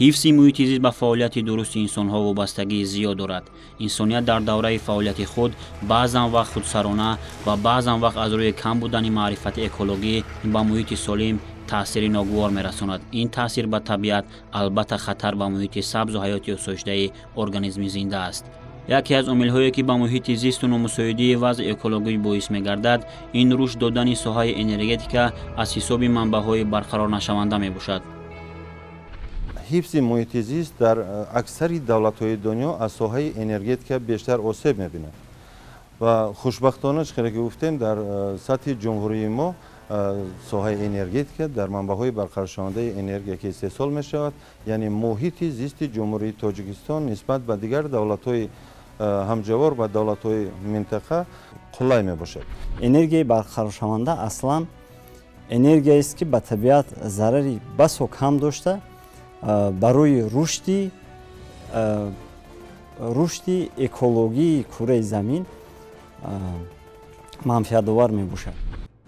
حفظ محیط زیست به فعالیت درست انسان‌ها وابستگی زیاد دارد. انسانیت در دوره فعالیت خود بعضا وقت خودسرانه و بعضا وقت از روی کم بودن معرفت اکولوژی به محیط سالم تاثیر ناگوار می‌رساند. این تاثیر به طبیعت البته خطر به محیط سبز و حیاتی آسایشده ارگانیسم زنده است. یکی از عامل‌هایی که به محیط زیست و نامساعدی وضع اکولوژی باعث می‌گردد این رشد دادن ساحه انرژتیک از حساب منبع‌های برقرار نشونده میباشد. حفظ محیط زیست در اکثر دولت‌های دنیا از ساحه انرژتیک بیشتر آسیب می‌بیند و خوشبختانه چیزی که گفتیم در سطح جمهوری ما ساحه انرژتیک در منبع‌های برقرار شونده انرژی که استحصال می‌شود، یعنی محیط زیست جمهوری تاجیکستان نسبت به دیگر دولت‌های همجوار و دولت‌های منطقه قلای میباشد. انرژی برقرار شونده اصلا انرژی است که به طبیعت ضرری بس و کم داشته برای رشد اکولوژی کره زمین منفعت آور میباشد.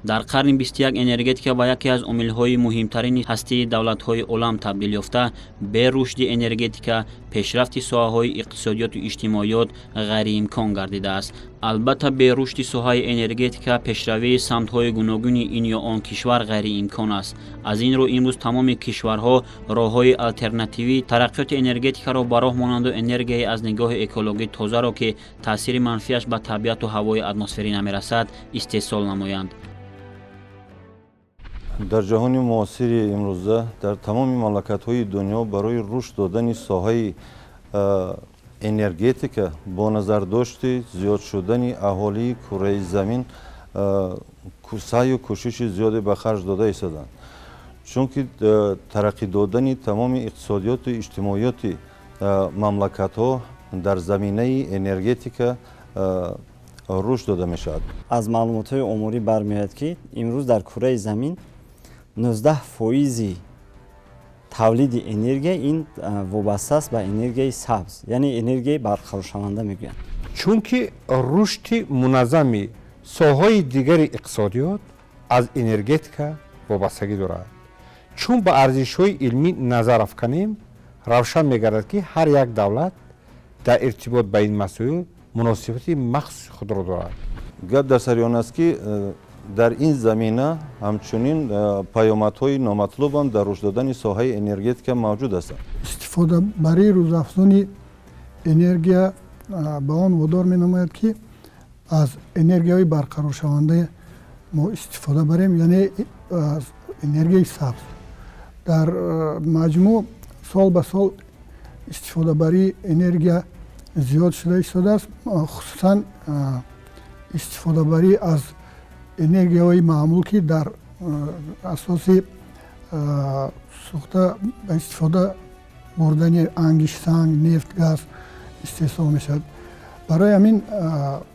در قرن 21 انرژتیک به یکی از عامل‌های مهمترین هستی دولت‌های عالم تبدیل یافته، به رشد انرژتیک پیشرفت ساحه‌های اقتصادیات و اجتماعیات غیر امکان گردیده است. البته به رشد ساحه انرژتیک پیشروی سمت‌های گوناگون این یا آن کشور غیر امکان است. از این رو امروز تمام کشورها راه‌های آلترناتیوی ترقیات انرژتیک را به راه مانند انرژی از نگاه اکولوژی تازه را که تاثیر منفیش به طبیعت و هوای اتمسفری نمی‌رسد استحصال نمایند. در جهان معاصر امروزه در تمام مملکت‌های دنیا برای رشد دادن ساحه انرژتیک با نظر داشت زیاد شدن اهالی کره زمین سعی و کوشش زیادی به خرج داده ایستادند، چون که ترقی دادن تمام اقتصادیات و اجتماعیات مملکت‌ها در زمینه انرژتیک رشد داده می‌شود. از معلومات عمومی برمی‌آید که امروز در کره زمین 19% تولید انرژی این وابسته است به انرژی سبز، یعنی انرژی برقرار شونده میگویند. چون که رشد منظم ساحه‌های دیگر اقتصادیات از انرژتیک وابستگی دارد. چون به ارزش‌های علمی نظر افکنیم روشن می‌گردد که هر یک دولت در ارتباط با این مسائل مناسبت مخصوص خود را دارد. گپ در سر آن است که در این زمینه همچنین پیامدهای نامطلوب هم در رشد دادن ساحه انرژتیک موجود است. استفاده برای روزافزونی انرژی به آن وادار می‌نماید که از انرژی‌های برقرار شونده ما استفاده بریم، یعنی از انرژی سبز. در مجموع سال به سال استفاده برای انرژی زیاد شده است، خصوصا استفاده برای از انرژی های معمول که در اساس سوخته استفاده بردن انگیش سنگ، نفت، گاز استحصال می شود. برای همین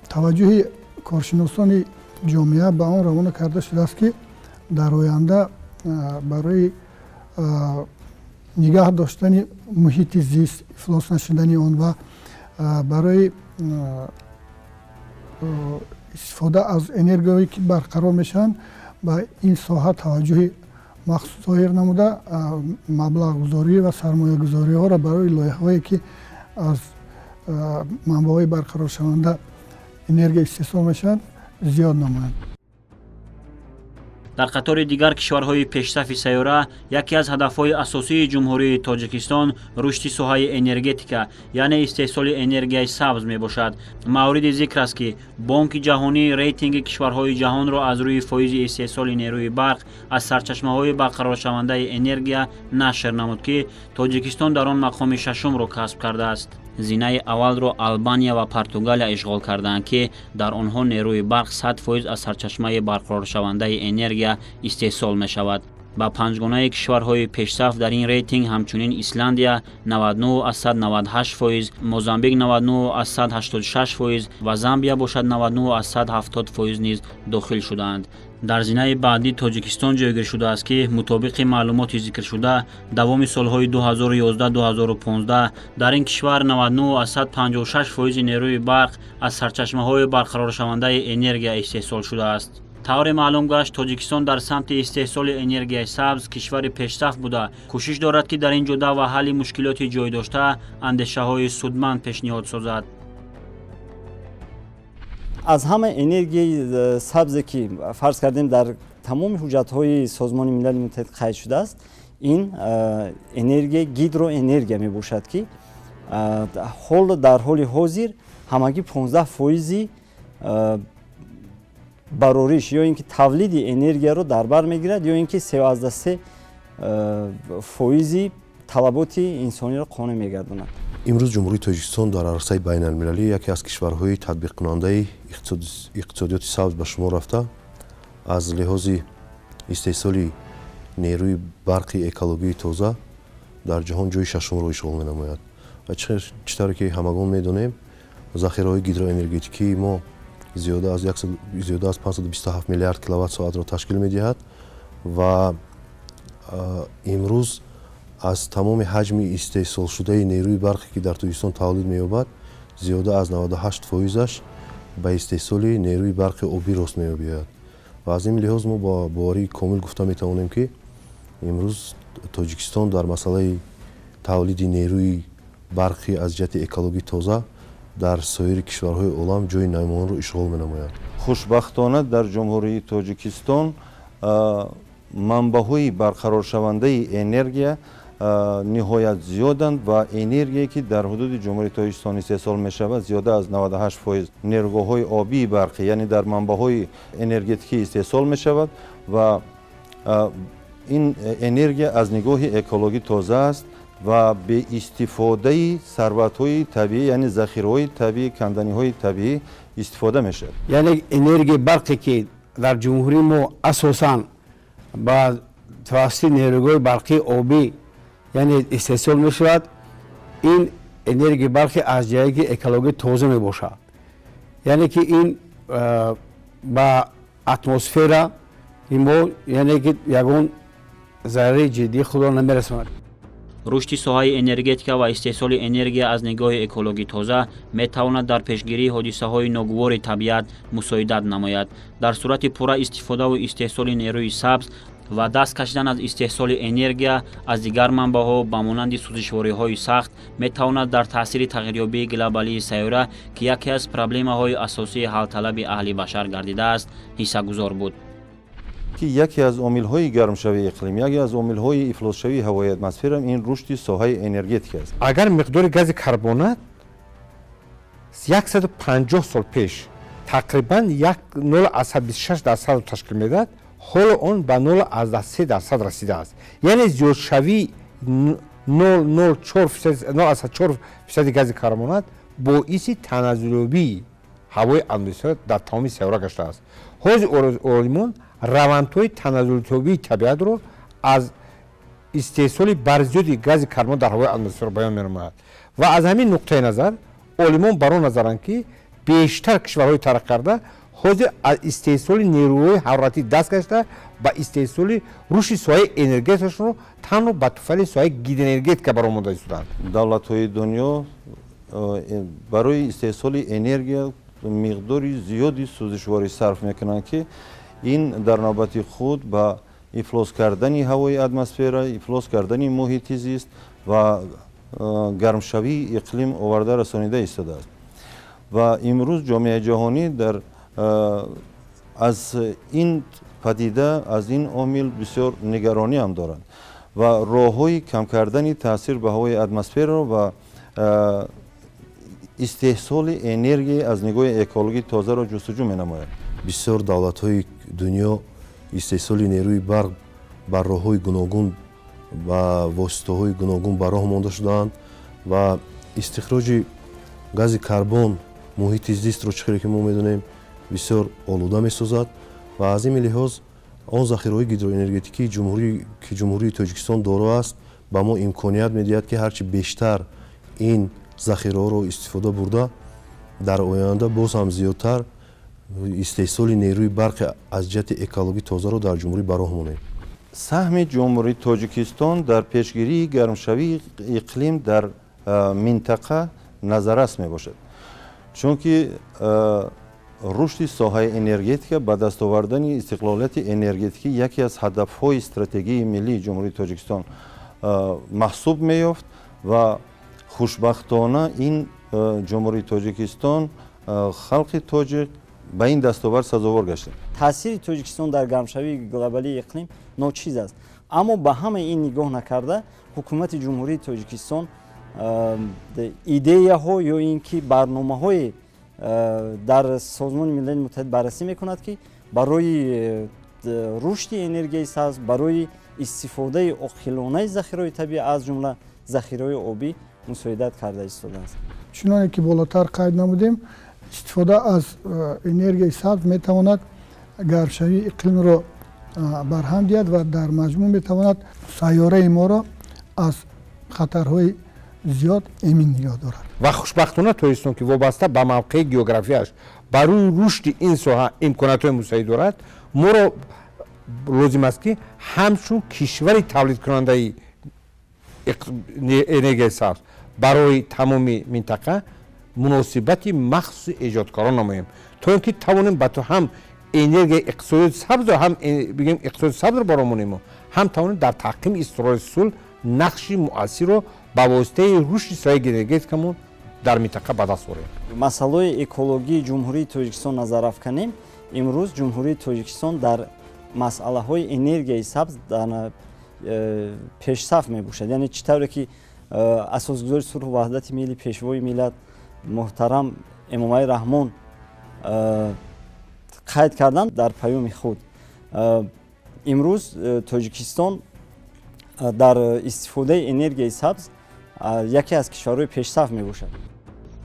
توجه کارشناسان جامعه به آن روانه کرده شده است که در آینده برای نگاه داشتن محیط زیست، افلاس نشدن آن و برای استفاده از انرژی که برقرار میشن به این ساحه توجه مخصوص ظاهر نموده مبلغ گذاری و سرمایه گذاری ها را برای لایحه هایی که از منبع برقرار شونده انرژی استحصال میشن زیاد نمایند. در قطار دیگر کشورهای پیشرفت سیاره یکی از هدفهای اساسی جمهوری تاجیکستان رشد ساحه انرژتیک یعنی استحصال انرژی سبز می باشد. مورد ذکر است که بانک جهانی ریتینگ کشورهای جهان را از روی فایز استحصال نیروی برق از سرچشمه‌های برقرار شونده انرژی نشر نمود که تاجیکستان در آن مقام ششم را کسب کرده است. زینه اول را آلبانیا و پرتغال اشغال کردند که در آنها نیروی برق 100% از سرچشمه برقرار شونده انرژی استحصال می شود. با پنجگانه کشورهای پیشرفت در این ریتینگ همچنین ایسلندیا 99 از 198%، موزامبیک 99 از 186% و زامبیا باشد 99 از 170% نیز داخل شدند. در زینه بعدی تاجیکستان جایگیر شده است که مطابق معلومات ذکر شده دوام سالهای 2011-2015 در این کشور 99 از 156% نیروی برق از سرچشمه‌های برقرار شونده انرژی استحصال شده است. тавре маълум гашт, тоҷикистон дар самти истеҳсоли энергияи сабз кишвари пешрафт буда кӯшиш дорад, ки дар ин ҷода ва ҳалли мушкилоти ҷойдошта андешаҳои судманд пешниҳод созад. аз ҳама энергияи сабзе ки фарз кардем дар тамоми ҳуҷҷатҳои созмони милали муттаҳид қайд шудааст, ин энергия гидроэнергия мебошад, ки дар ҳоли ҳозир ҳамагӣ 15% барориш ё ин ки тавлиди энергияро дар бар мегирад, ё ин ки 3% талаботи инсониро қонеъ мегардонад. имрӯз ҷумҳурии тоҷикистон дар арсаи байналмилалӣ яке аз кишварҳои татбиқкунандаи иқтисодиёти сабз ба шумор рафта, аз лиҳози истеҳсоли нерӯи барқи экологии тоза дар ҷаҳон ҷойи шашумро ишғол менамояд. ва чӣ тавре ки ҳамагон медонем, захираҳои гидроэнергетикии мо зиёда аз 527 миллиард киловатт-соатро ташкил медиҳад ва имрӯз аз тамоми ҳаҷми истеҳсолшудаи нерӯи барқе ки дар Тоҷикистон тавлид меёбад, зиёда аз 98%-аш ба истеҳсоли нерӯи барқи обӣ рост меёбад. ва аз ин лиҳоз мо ба боварии комил гуфта метавонем, ки имрӯз Тоҷикистон дар масъалаи тавлиди нерӯи барқи аз ҷиҳати экологии тоза дар соири кишварҳои олам ҷойи наймонро ишғол менамояд. хушбахтона дар ҷумҳурии Тоҷикистон манбаъҳои барқароршавандаи энергия ниҳоят зиёданд ва энергие ки дар ҳудуди ҷумҳурии Тоҷикистон истеҳсол мешавад зиёда аз 98% нерӯгоҳҳои обии барқӣ, яъне дар манбаъҳои энергетикӣ истеҳсол мешавад ва ин энергия аз нигоҳи экологӣ тоза аст ва беистифодаи сарватҳои табиӣ, яъне захираҳои табиӣ, канданиҳои табиӣ истифода мешавад. яъне энергияи барқе ки дар ҷумҳурии мо асосан ба тавассути нерӯгоҳи барқии обӣ яъне истеҳсол мешавад, ин энергияи барқи аз ҷиҳати экологӣ тоза мебошад. яъне ки ин ба атмосфера мо яъне ки ягон зарари ҷиддии худро намерасонад. рушди соҳаи энергетика ва истеҳсоли энергия аз нигоҳи экологии тоза метавонад дар пешгирии ҳодисаҳои ногувори табиат мусоидат намояд. Дар сурати пурра истифодаву истеҳсоли нерӯи сабз ва даст кашидан аз истеҳсоли энергия аз дигар манбаъҳо ба монанди сӯзишвориҳои сахт метавонад дар таъсири тағйирёбии глобалии сайёра, ки яке аз проблемаҳои асосии ҳалталаби аҳли башар гардидааст, ҳиссагузор буд. ки яке аз омилҳои гармшавии иқлим, яке аз омилҳои ифлосшавии ҳавои атмосфера ин рушди соҳаи энергетика аст. агар миқдори гази карбонат 150 сол пеш тақрибан 0.26% ташкил медиҳад, ҳоло он ба 0.3% расидааст. яъне зиёдшавии 0.4% гази карбонат боиси таназзулёбии ҳавои атмосфера дар тамоми сайёра гаштааст. ҳозир олимон равандҳои таназзулёбии табиатро аз истеҳсоли барзиёди гази карбонат дар ҳавои атмосфера баён менамояд. ва аз ҳамин нуқтаи назар олимон бар он назаранд, ки бештар кишварҳои тараққикарда ҳозир аз истеҳсоли нерӯҳои ҳароратӣ даст кашида ба истеҳсоли рушди соҳаи энергетикашонро танҳо ба туфайли соҳаи гидроэнергетика баромода истоданд. давлатҳои дунё барои истеҳсоли энергия миқдори зиёди сӯзишворӣ сарф мекунанд, ки ин дар навбати худ ба ифлос кардани ҳавои атмосфера, ифлос кардани муҳити зист ва гармшавии иқлим оварда расонида истодааст. ва имрӯз ҷомеаи ҷаҳонӣ аз ин падида, аз ин омил бисёр нигарониам доранд ва роҳҳои кам кардани таъсир ба ҳавои атмосфера ва истеҳсоли энергия аз нигоҳи экологии тозаро ҷустуҷӯ менамояд. бисёр давлатҳои дунё истеҳсоли нерӯи барқ бар роҳҳои гуногун ба воситаҳои гуногун ба роҳ монда шудаанд ва истихроҷи гази карбон муҳити зистро чӣ хеле ки мо медонем бисёр олуда месозад ва аз ин лиҳоз он захираҳои гидроэнергетикии ки ҷумҳурии Тоҷикистон доро аст ба мо имконият медиҳад, ки ҳарчи бештар ин захираҳоро истифода бурда дар оянда боз ҳам зиёдтар истеҳсоли нерӯи барқи аз ҷиҳати экологии тозаро дар ҷумҳурӣ ба роҳ монем. саҳми ҷумҳурии Тоҷикистон дар пешгирии гармшавии иқлим дар минтақа назаррас мебошад, чунки рушди соҳаи энергетика ба даст овардани истиқлолияти энергетикӣ яке аз ҳадафҳои стратегияи миллии ҷумҳурии тоҷикистон маҳсуб меёфт ва хушбахтона ин ҷумҳурии тоҷикистон халқи тоҷик ба ин дастовард сазовор гаштем. таъсири тоҷикистон дар гармшавии глобалии иқлим ночиз аст, аммо ба ҳама ин нигоҳ накарда ҳукумати ҷумҳурии тоҷикистон идеяҳо ё ин ки барномаҳои дар созмони милали муттаҳид баррасӣ мекунад ки барои рушди энергияи сабз, барои истифодаи оқилонаи захираҳои табиӣ аз ҷумла захираҳои обӣ мусоидат карда истодааст. чуноне ки болотар қайд намудем, истифода аз энергияи сабз метавонад гармшавии иқлимро барҳам диҳад ва дар маҷмӯъ метавонад сайёраи моро аз хатарҳои зиёд эмин нигоҳ дорад. ва хушбахтона тоҷикистон ки вобаста ба мавқеи географияш барои рушди ин соҳа имкониятҳои мусоид дорад, моро лозим аст ки ҳамчун кишвари тавлидкунандаи энергияи сабз барои тамоми минтақа муносибати махсуси эҷодкорон намоем, то ин ки тавонем ба то ҳам энергияи иқтисодиёти сабзро ҳам бигем иқтисоди сабзро баромонем, ҳам тавонем дар таҳқими истиқрори сулҳ нақши муассирро ба воситаи рушди соҳаи энергетикамон дар минтақа ба даст орем. масъалаи экологии ҷумҳурии тоҷикистон назар афканем, имрӯз ҷумҳурии тоҷикистон дар масъалаҳои энергияи сабз пешсаф мебошад. яъне чӣ тавре ки асосгузори сулҳу ваҳдати миллӣ пешвои миллат муҳтарам эмомаи раҳмон қайд карданд дар паёми худ. имрӯз тоҷикистон дар истифодаи энергияи сабз яке аз кишварҳои пешсаф мебошад.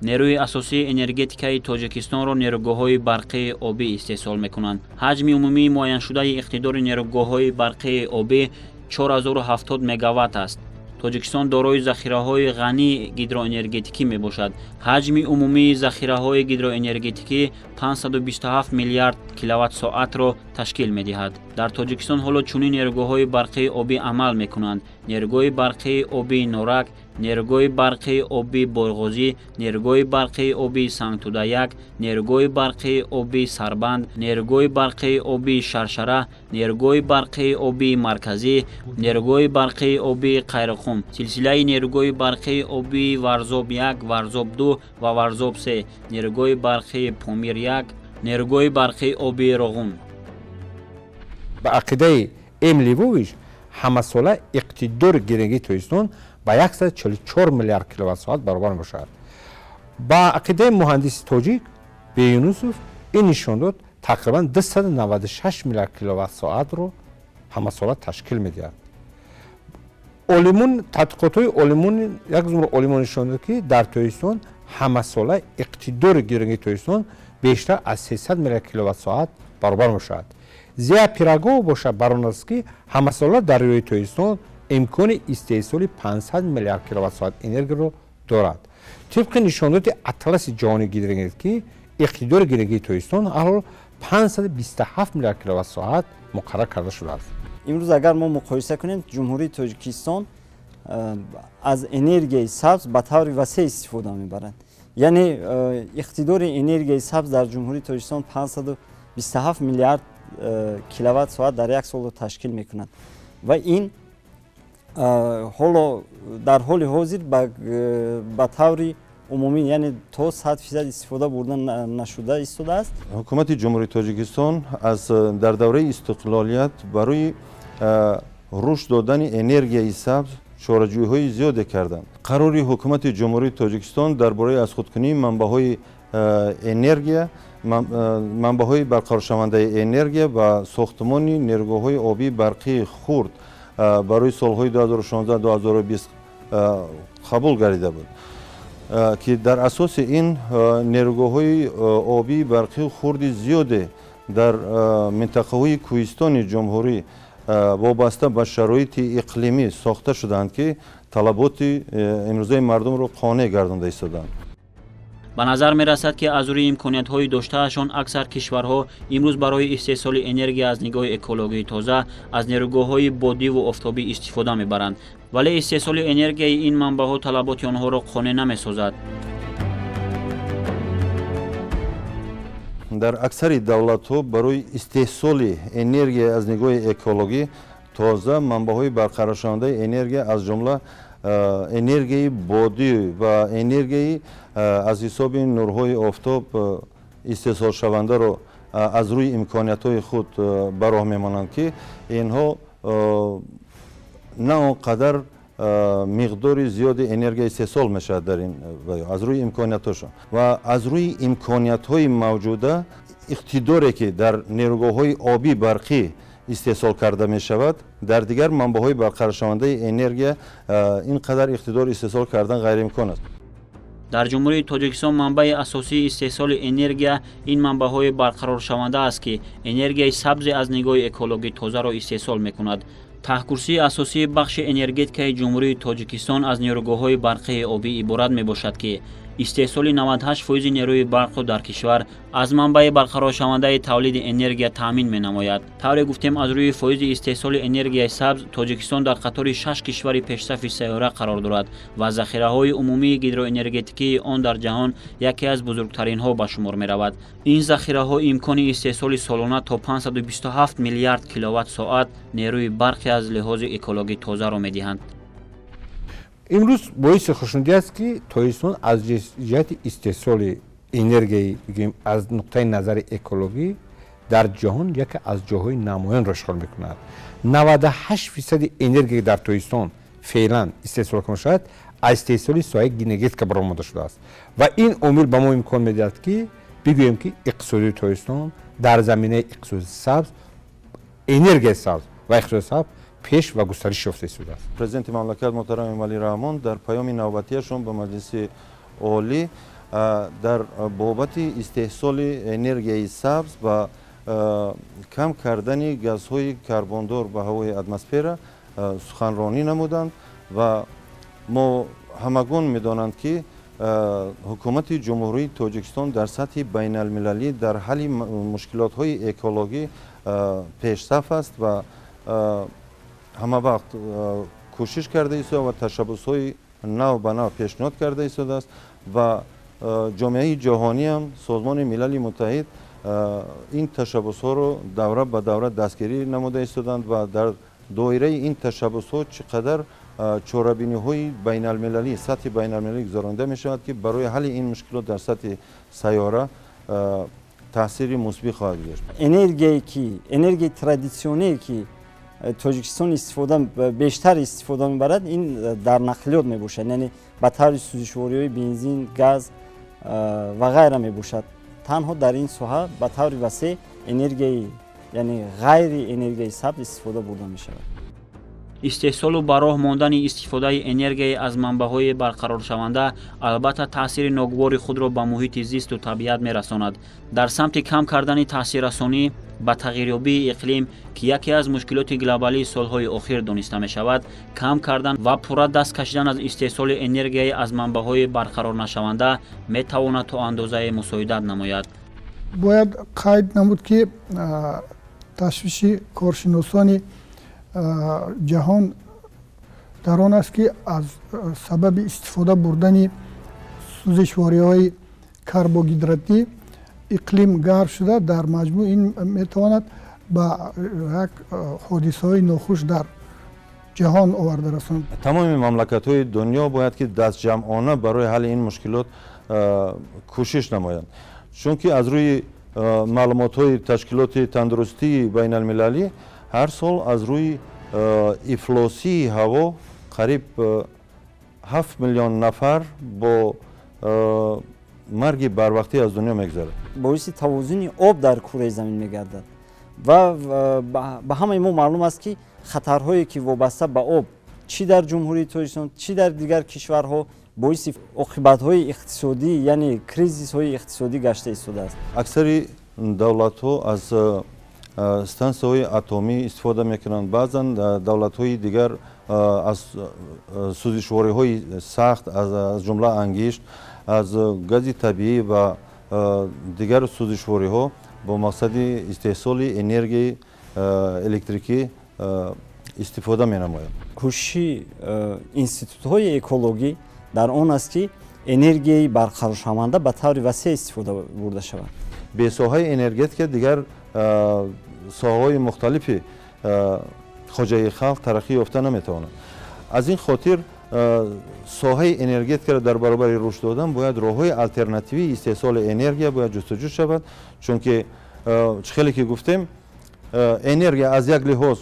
нерӯи асосии энергетикаи тоҷикистонро нерӯгоҳҳои барқии обӣ истеҳсол мекунанд. ҳаҷми умумии муайяншудаи иқтидори нерӯгоҳҳои барқии обӣ 4070 мегаватт аст. тоҷикистон дорои захираҳои ғании гидроэнергетикӣ мебошад. ҳаҷми умумии захираҳои гидроэнергетикӣ 527 миллиард киловаттсоатро ташкил медиҳад. дар тоҷикистон ҳоло чунин нерӯгоҳҳои барқии обӣ амал мекунанд: нерӯгоҳи барқии обии норак, нерӯгоҳи барқии обии Бойғозӣ, нерӯгоҳи барқии обии Сангтуда-1, нерӯгоҳи барқии обии Сарбанд, нерӯгоҳи барқии обии Шаршара, нерӯгоҳи барқии обии Марказӣ, нерӯгоҳи барқии обии Қайрухум, силсилаи нерӯгоҳи барқии обии Варзоб-1, Варзоб-2 ва Варзоб-3, нерӯгоҳи барқии Помир-1, нерӯгоҳи барқии обии Роғун. ба ақидаи М. Ливович ҳамасола иқтидори гирнгии Тоҷикистон ба 144 миллиард киловаттсоат баробар мебошад. ба ақидаи муҳандиси тоҷик Беюнусов ин нишон дод тақрибан 296 миллиард киловаттсоатро ҳамасола ташкил медиҳад. тадқиқотҳои олимони як зумра олимон нишон дод ки дар Тоҷикистон ҳамасола иқтидори гирнгии Тоҷикистон бештар аз 300 миллиард киловаттсоат баробар мебошад. Зия Пирогова бошад барон аст ки ҳамасола дар риёи Тоҷикистон имкони истеҳсоли 500 миллиард киловаттсоат энергияро дорад. тибқи нишондоди атласи ҷаҳонии гидроэнергетикӣ иқтидори гирнгии Тоҷикистон ҳарҳол 527 миллиард киловаттсоат муқаррар карда шудааст. имрӯз агар мо муқоиса кунем, ҷумҳурии тоҷикистон аз энергияи сабз ба таври васеъ истифода мебарад. яъне иқтидори энергияи сабз дар ҷумҳурии тоҷикистон 527 миллиард киловаттсоат дар як сол ташкил мекунад ва ин ҳоло дар ҳоли ҳозир ба таври умумӣ, яъне то 100% истифода бурда нашуда истодааст. ҳукумати ҷумҳурии тоҷикистон дар давраи истиқлолият барои рушд додани энергияи сабз чораҷӯиҳои зиёде карданд. қарори ҳукумати ҷумҳурии тоҷикистон дар бораи азхудкунии манбаъҳои энергия, манбаъҳои барқароршавандаи энергия ва сохтмони нерӯгоҳҳои обии барқии хурд барои солҳои 2016-2020 қабул гардида буд, ки дар асоси ин нерӯгоҳҳои обии барқии хурди зиёде дар минтақаҳои кӯҳистони ҷумҳурӣ вобаста ба шароити иқлимӣ сохта шуданд, ки талаботи имрӯзаи мардумро қонеъ гардонда истоданд. ба назар мерасад ки аз рӯи имкониятҳои доштаашон аксар кишварҳо имрӯз барои истеҳсоли энергия аз нигоҳи экологии тоза аз нерӯгоҳҳои бодиву офтобӣ истифода мебаранд, вале истеҳсоли энергияи ин манбаъҳо талаботи онҳоро қонеъ намесозад. дар аксари давлатҳо барои истеҳсоли энергия аз нигоҳи экологӣ тоза манбаъҳои барқароршавандаи энергия аз ҷумла энергияи бодӣ ва энергияи аз ҳисоби нурҳои офтоб истеҳсолшавандаро аз рӯи имкониятҳои худ ба роҳ мемонанд, ки инҳо на он қадар миқдори зиёди энергия истеҳсол мешавад дар ин аз рӯи имкониятҳошон ва аз рӯи имкониятҳои мавҷуда иқтидоре ки дар нерӯгоҳҳои обӣ барқӣ истеҳсол карда мешавад, дар дигар манбаъҳои барқароршавандаи энергия ин қадар иқтидор истеҳсол кардан ғайриимкон аст. дар ҷумҳурии тоҷикистон манбаи асосии истеҳсоли энергия ин манбаъҳои барқароршаванда аст, ки энергияи сабзе аз нигоҳи экологӣ тозаро истеҳсол мекунад. таҳкурсии асосии бахши энергетикаи ҷумҳурии тоҷикистон аз нерӯгоҳҳои барқии обӣ иборат мебошад, ки истеҳсоли 98% нерӯи барқро дар кишвар аз манбаи барқароршавандаи тавлиди энергия таъмин менамояд. тавре гуфтем, аз рӯи фоизи истеҳсоли энергияи сабз тоҷикистон дар қатори 6 кишвари пешсафи сайёра қарор дорад ва захираҳои умумии гидроэнергетикии он дар ҷаҳон яке аз бузургтаринҳо ба шумор меравад. ин захираҳо имкони истеҳсоли солона то 527 миллиард киловатт-соат нерӯи барқи аз лиҳози экологӣ тозаро медиҳанд. имрӯз боиси хушнудӣ аст, ки тоҷикистон аз ҷиҳати истеҳсоли энергияи бигӯем аз нуқтаи назари экологӣ дар ҷаҳон яке аз ҷойҳои намоёнро ишғол мекунад. 98% энергия дар тоҷикистон феълан истеҳсол мешавад аз истеҳсоли соҳаи генетика баромада шудааст ва ин омил ба мо имкон медиҳад, ки бигӯем, ки иқтисодии тоҷикистон дар заминаи иқтисоди сабз, энергияи сабз ва иқтисоди сабз пеш ва густариш ёфта истодааст. президенти мамлакат муҳтарам эмомалӣ раҳмон дар паёми навбатиашон ба маҷлиси олӣ дар бобати истеҳсоли энергияи сабз ва кам кардани газҳои карбондор ба ҳавои атмосфера суханронӣ намуданд ва мо ҳамагон медонанд, ки ҳукумати ҷумҳурии тоҷикистон дар сатҳи байналмилалӣ дар ҳалли мушкилотҳои экологӣ пешсаф аст ва ҳама вақт кӯшиш карда истода ва tashabbusҳои нав ба нав пешниҳод карда истодааст ва ҷомеаи ҷаҳонӣ ҳам созмони милали муттаҳид ин tashabbusҳоро давра ба давра дастгирӣ намуда истоданд ва дар доираи ин tashabbusҳо чӣ қадар чорабиниҳои байналмилалӣ сатҳи байналмилалӣ гузаронида мешавад, ки барои ҳалли ин мушкилот дар сатҳи сайёра таъсири мусбӣ хоҳад гузошт. энергияи традитсионие ки тоҷикистон бештар истифода мебарад, ин дар нақлиёт мебошад, яъне ба таври сӯзишвориҳои бензин, газ ва ғайра мебошад. танҳо дар ин соҳа ба таври васеъ энергияи яъне ғайри энергияи сабз истифода бурда мешавад. истеҳсолу ба роҳ мондани истифодаи энергияи аз манбаъҳои барқароршаванда албатта таъсири ногувори худро ба муҳити зисту табиат мерасонад. дар самти кам кардани таъсиррасонӣ ба тағйирёбии иқлим, ки яке аз мушкилоти глобалии солҳои охир дониста мешавад, кам кардан ва пурра даст кашидан аз истеҳсоли энергияи аз манбаъҳои барқарорнашаванда метавонад то андозае мусоидат намояд. бояд қайд намуд, ки ташвиши коршиносони ҷаҳон дар он аст, ки аз сабаби истифода бурдани сӯзишвориҳои карбогидратӣ иқлим гарм шуда дар маҷмӯъ ин метавонад ба як ҳодисаҳои нохуш дар ҷаҳон оварда расонад. тамоми мамлакатҳои дунё бояд, ки дастҷамъона барои ҳалли ин мушкилот кӯшиш намоянд, чунки аз рӯи маълумотҳои ташкилоти тандурустии байналмилалӣ ҳар сол аз рӯи ифлосии ҳаво қариб 7 миллион нафар бо марги барвақтӣ аз дунё мегузарад. боиси тавозуни об дар кураи замин мегардад ва ба ҳамаи мо маълум аст, ки хатарҳое ки вобаста ба об чӣ дар ҷумҳурии тоҷикистон, чӣ дар дигар кишварҳо боиси оқибатҳои иқтисодӣ, яъне кризисҳои иқтисодӣ гашта истодааст. аксари давлатҳо аз стансияҳои атомӣ истифода мекунанд, баъзан давлатҳои дигар аз сӯзишвориҳои сахт аз ҷумла ангишт, аз гази табиӣ ва дигар сӯзишвориҳо бо мақсади истеҳсоли энергияи электрикӣ истифода менамоянд. кӯшиши институтҳои экологӣ дар он аст, ки энергияи барқароршаванда ба таври васеъ истифода бурда шавад. به ساحه انرژتیک دیگر ساحه‌های مختلفی خواجه خلق ترقی یافته نمیتواند. از این خاطر ساحه انرژتیک را در برابر رشد دادن باید راه‌های آلترناتیوی استحصال انرژی باید جستجو شود، چون که خیلی که گفتیم انرژی از یک لحاظ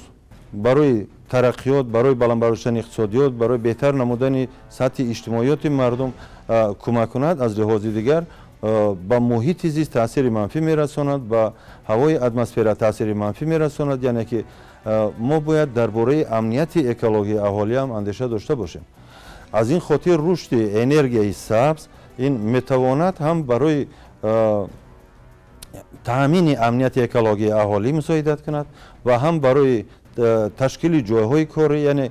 برای ترقیات، برای بلند برداشتن اقتصادیات، برای بهتر نمودن سطح اجتماعیات مردم کمک کند، از لحاظ دیگر با محیط زیست تاثیر منفی میرساند، با هوای اتمسفر تاثیر منفی میرساند. یعنی که ما باید درباره امنیت اکولوژی اهالی هم اندیشه داشته باشیم. از این خاطر رشد انرژی سبز این میتواند هم برای تامین امنیت اکولوژی اهالی مساعدت کند و هم برای تشکیل جایهای کاری، یعنی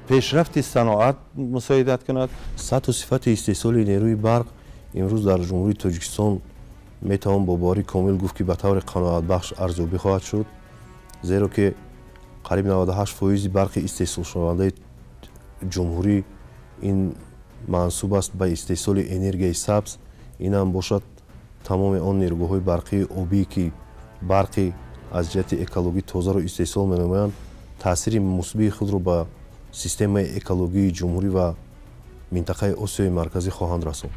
پیشرفت صنعت مساعدت کند. سطح و صفت استحصال نیروی برق امروز در جمهوری تاجیکستان میتوان با باوری کامل گفت که به طور قناعت بخش ارزیابی خواهد شد، زیرا که قریب 98% برق استحصال شونده جمهوری این منسوب است به استحصال انرژی سبز. این هم باشد تمام آن نیروگاه‌های برقی آبی که برقی از جهت اکولوژی تازه را استحصال می‌نمایند تاثیر مثبت خود را به سیستم اکولوژی جمهوری و منطقه آسیای مرکزی خواهند رساند.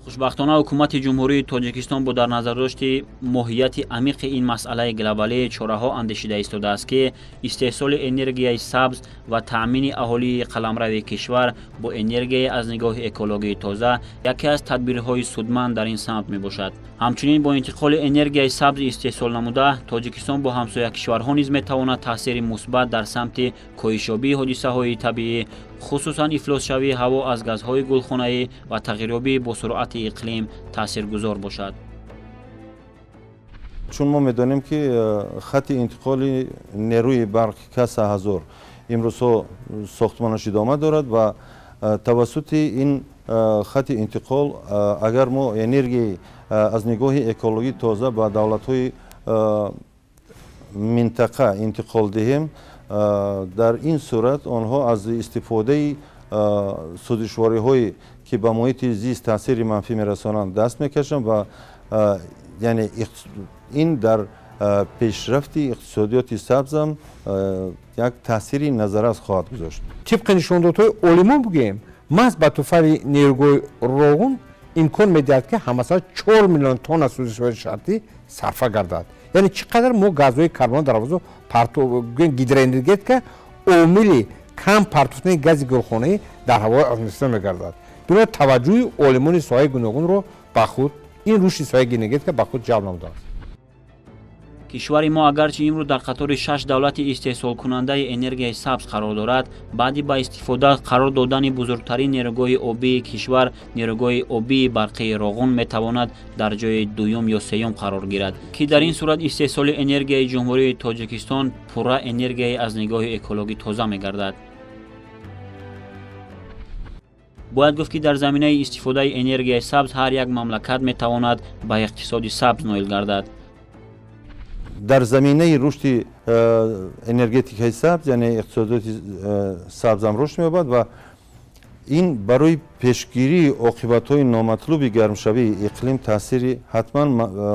خوشبختانه حکومت جمهوری تاجیکستان با در نظر داشت ماهیت عمیق این مسئله گلوبالی چاره‌ها اندیشیده ایستاده است که استحصال انرژی سبز و تأمین اهالی قلمرو کشور با انرژی از نگاه اکولوژی تازه یکی از تدبیرهای سودمند در این سمت میباشد. همچنین با انتقال انرژی سبز استحصال نموده تاجیکستان با همسایه کشورها نیز میتواند تاثیر مثبت در سمت کاهش یابی حادثه‌های طبیعی، خصوصا افلاس شوی هوا از گازهای گلخانه‌ای و تغییریابی با سرعت اقلیم تاثیرگذار باشد. چون ما میدانیم که خط انتقال نیروی برق که 3000 امروز ساختمانش ادامه دارد و توسط این خط انتقال اگر ما انرژی از نگاه اکولوژی تازه به دولت‌های منطقه انتقال دهیم، در این صورت آنها از استفاده سودجویی‌هایی که به محیط زیست تاثیر منفی میرسانند دست میکشند و یعنی این در پیشرفت اقتصادیات سبز هم یک تاثیری نظرش خواهد گذاشت. طبق نشاندادهای علما بگیم محض به طفل نیروگاه روغن امکان میدهد که همسا 4 میلیون تن از سوزش‌های شرطی صرفه گردد. یعنی چقدر ما گازهای کربن در آواز گیدروانرژیک که عامل کم پرتوتن گاز گلخانه‌ای در هوای اتمسفر میگردد. بنا توجه علمان ساحه گوناگون رو به خود این رشد ساحه انرژی به خود جلب نموده است. کشور ما اگرچه امروز در قطار 6 دولت استحصال کننده انرژی سبز قرار دارد، بعدی با استفاده قرار دادن بزرگترین نیروگاه آبی کشور، نیروگاه آبی برقی روغن میتواند در جای دوم یا سوم قرار گیرد که در این صورت استحصال انرژی جمهوری تاجیکستان پورا انرژی از نگاه اکولوژی تازه میگردد. باید گفت که در زمینه استفاده انرژی سبز هر یک مملکت میتواند به اقتصاد سبز نائل گردد. در زمینه رشد انرژتیک سبز یعنی اقتصادیات سبز هم رشد می‌یابد و این برای پیشگیری عاقبت‌های نامطلوب گرمشوی اقلیم تاثیری حتما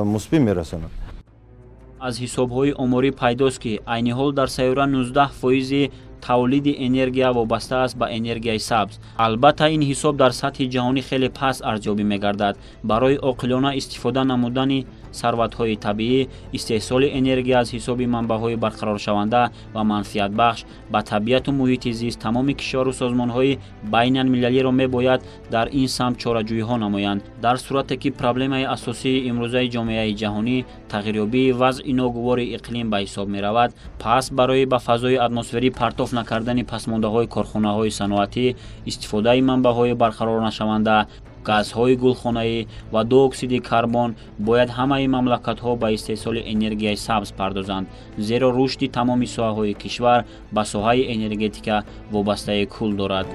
مثبت می‌رساند. از حساب‌های آماری پیداست که عین حال در سیاره 19% تولید انرژی وابسته است به انرژی سبز. البته این حساب در سطح جهانی خیلی پست ارزیابی می‌گردد. برای عاقلانه استفاده نمودن ثروت‌های طبیعی، استحصال انرژی از حساب منبع‌های برقرار شونده و منفعت بخش به طبیعت و محیط زیست تمام کشور و سازمان‌های بین المللی را می‌باید در این سمت چاره‌جویی‌ها نمایند. در صورتی که پرابلم اساسی امروزه جامعه جهانی تغییریابی وضع ناگوار اقلیم به حساب می‌رود، پس برای به فضای اتمسفری پرتاب نکردن پسمانده‌های کارخانه‌های صنعتی، استفاده منبع‌های برقرار نشونده، گازهای گلخانه‌ای و دو اکسید کربن باید همه مملکت‌ها به استحصال انرژی سبز پردازند، زیرا رشد تمام ساحه‌های کشور به ساحه انرژتیک وابسته کل دارد.